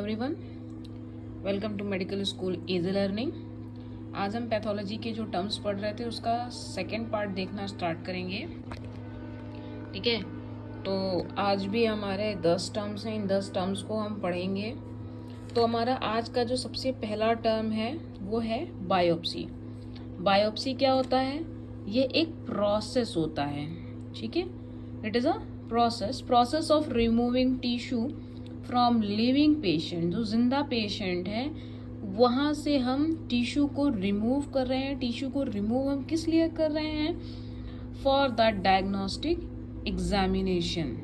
Everyone, welcome to medical school easy learning. आज हम pathology के जो टर्म्स पढ़ रहे थे उसका सेकेंड पार्ट देखना स्टार्ट करेंगे। ठीक है, तो आज भी हमारे 10 टर्म्स हैं, इन 10 टर्म्स को हम पढ़ेंगे। तो हमारा आज का जो सबसे पहला टर्म है वो है बायोप्सी। बायोप्सी क्या होता है? ये एक प्रोसेस होता है। ठीक है, it is a process of removing tissue from living patient. जो जिंदा पेशेंट है वहाँ से हम टिश्यू को रिमूव कर रहे हैं। टिश्यू को रिमूव हम किस लिए कर रहे हैं? For the diagnostic examination.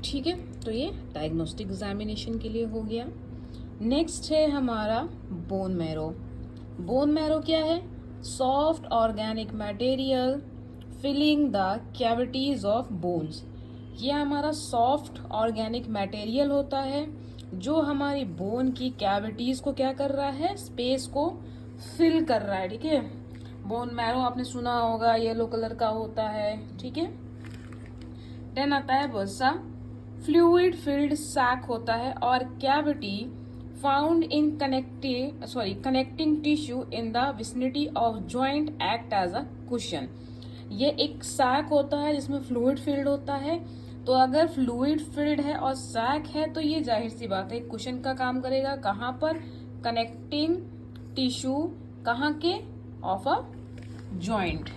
ठीक है, तो ये डायग्नोस्टिक एग्जामिनेशन के लिए हो गया। नेक्स्ट है हमारा बोन मैरो। बोन मैरो क्या है? Soft organic material filling the cavities of bones. ये हमारा सॉफ्ट ऑर्गेनिक मटेरियल होता है जो हमारी बोन की कैविटीज को क्या कर रहा है? स्पेस को फिल कर रहा है। ठीक है, बोन मैरो आपने सुना होगा, येलो कलर का होता है। ठीक है, देन आता है वसा। फ्लूइड फिल्ड सैक होता है और cavity found in connecting tissue in the vicinity of joint act as a cushion. ये एक सैक होता है जिसमें फ्लूइड फिल्ड होता है। तो अगर फ्लूइड फिल्ड है और सैक है तो ये जाहिर सी बात है कुशन का काम करेगा। कहाँ पर? कनेक्टिंग टिश्यू, कहाँ के? Of a joint.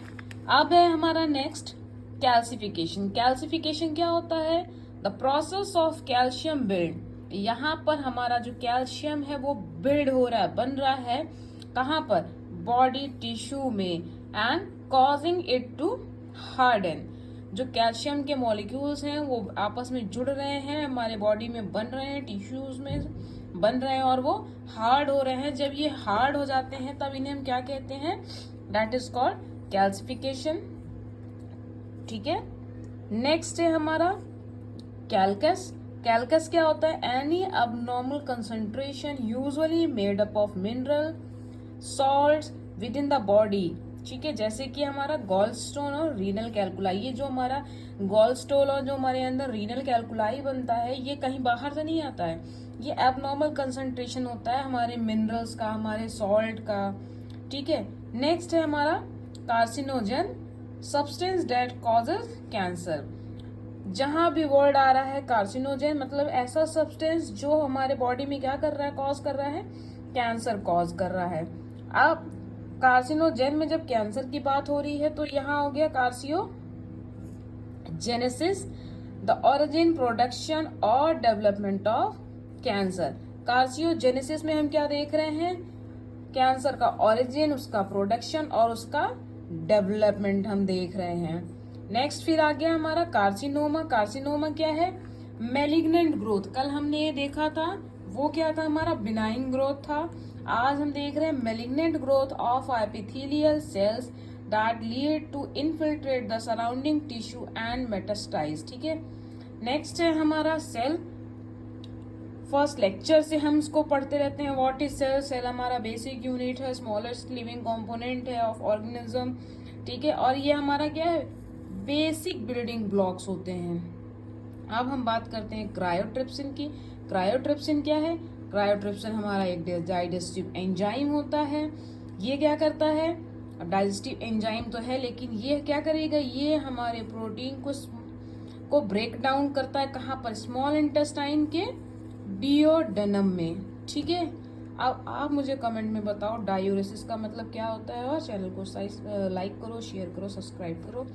अब है हमारा नेक्स्ट कैल्सिफिकेशन। कैल्सिफिकेशन क्या होता है? The process of calcium build. यहाँ पर हमारा जो कैल्शियम है वो बिल्ड हो रहा है, बन रहा है। कहाँ पर? बॉडी टिश्यू में, and causing it to harden. जो कैल्शियम के मॉलिक्यूल्स हैं वो आपस में जुड़ रहे हैं, हमारे बॉडी में बन रहे हैं, टिश्यूज में बन रहे हैं और वो हार्ड हो रहे हैं। जब ये हार्ड हो जाते हैं तब इन्हें हम क्या कहते हैं? That is called calcification. ठीक है, नेक्स्ट है हमारा कैल्कस। कैल्कस क्या होता है? Any abnormal concentration usually made up of mineral salts with in the body. ठीक है, जैसे कि हमारा गॉल स्टोन और रीनल कैल्कुलाई। ये जो हमारा गॉल स्टोन और जो हमारे अंदर रीनल कैल्कुलाई बनता है ये कहीं बाहर से नहीं आता है। ये एबनॉर्मल कंसंट्रेशन होता है हमारे मिनरल्स का, हमारे सॉल्ट का। ठीक है, नेक्स्ट है हमारा carcinogen substance that causes cancer. जहां भी वर्ड आ रहा है कार्सिनोजन मतलब ऐसा सब्सटेंस जो हमारे बॉडी में क्या कर रहा है? कॉज कर रहा है, कैंसर कॉज कर रहा है। अब कार्सिनोजेन में जब कैंसर की बात हो रही है तो यहाँ हो गया कार्सियोजेनेसिस, द ओरिजिन, प्रोडक्शन और डेवलपमेंट ऑफ कैंसर। कार्सियोजेनेसिस में हम क्या देख रहे हैं? कैंसर का ओरिजिन, उसका प्रोडक्शन और उसका डेवलपमेंट हम देख रहे हैं। नेक्स्ट फिर आ गया हमारा कार्सिनोमा। कार्सिनोमा क्या है? Malignant growth. कल हमने ये देखा था, वो क्या था? हमारा बिनाइन ग्रोथ था। आज हम देख रहे हैं malignant growth of epithelial cells that lead to infiltrate the surrounding tissue and metastasise. ठीक है, नेक्स्ट है हमारा सेल। फर्स्ट लेक्चर से हम इसको पढ़ते रहते हैं। What is cell? सेल हमारा बेसिक यूनिट है, स्मॉलेस्ट लिविंग कंपोनेंट है ऑफ ऑर्गेनिज्म। ठीक है, और ये हमारा क्या है? बेसिक बिल्डिंग ब्लॉक्स होते हैं। अब हम बात करते हैं क्रायोट्रिप्सिन की। क्रायोट्रिप्सिन क्या है? क्रायोट्रिप्सिन हमारा एक डाइजेस्टिव एंजाइम होता है। ये क्या करता है? डाइजेस्टिव एंजाइम तो है लेकिन ये क्या करेगा? ये हमारे प्रोटीन को ब्रेक डाउन करता है। कहाँ पर? स्मॉल इंटेस्टाइन के डिओडेनम में। ठीक है, अब आप मुझे कमेंट में बताओ डायूरेसिस का मतलब क्या होता है, और चैनल को लाइक करो, शेयर करो, सब्सक्राइब करो।